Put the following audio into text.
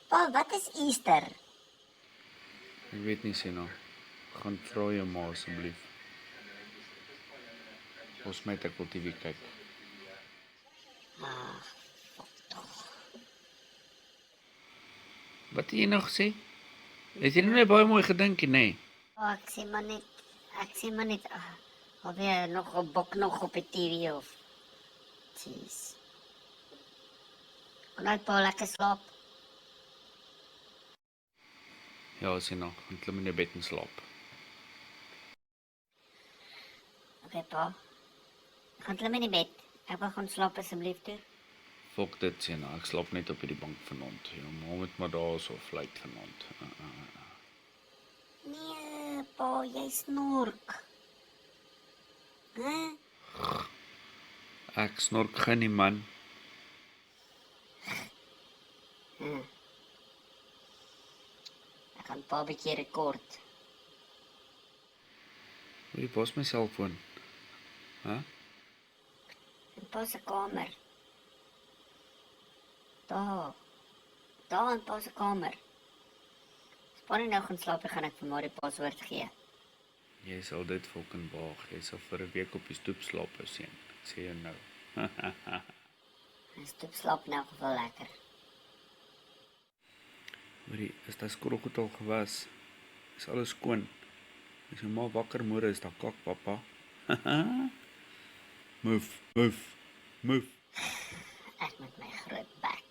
Pa, wat is Easter? Ek weet nie, Sena. Gaan vra jou ma asseblief. Ons moet ek wil TV kyk. Wat het jy nou gesê? Het jy nou net baie mooi gedink, nee? Oh, ek sê maar net, alweer nog 'n bok nog op die TV of. Jeez. Kon net pa lekker slaap. Ja, Sena, gaan klim in jou bed en slaap. Okay, pa. Ek gaan klim in die bed. Ek wil gaan slaap asseblief toe. Fok dit, Sena, ek slaap net op hierdie bank vanaand. Jou ma moet maar daar so fluit vanaand. Nee, pa, jy snork. Hè? Ek snork geen nie, man. Ek gaan pa 'n bietjie rekord. Wie pas my selfoon? Hæ? In pa se kamer. Daar in pa se kamer. As pa nie nou gaan slaap, gaan ek vir maar die paswoord gee. Jy sal dit fucking waag. Jy sal vir 'n week op die stoep slaap, seun. Ek sê jou nou. Hy stoep slaap nou geval lekker. Hoorie, is daai skottelgoed al gewas? Is alles skoon? As jou ma wakker môre is daar kak, pappa. Move. Ek met my groot bek.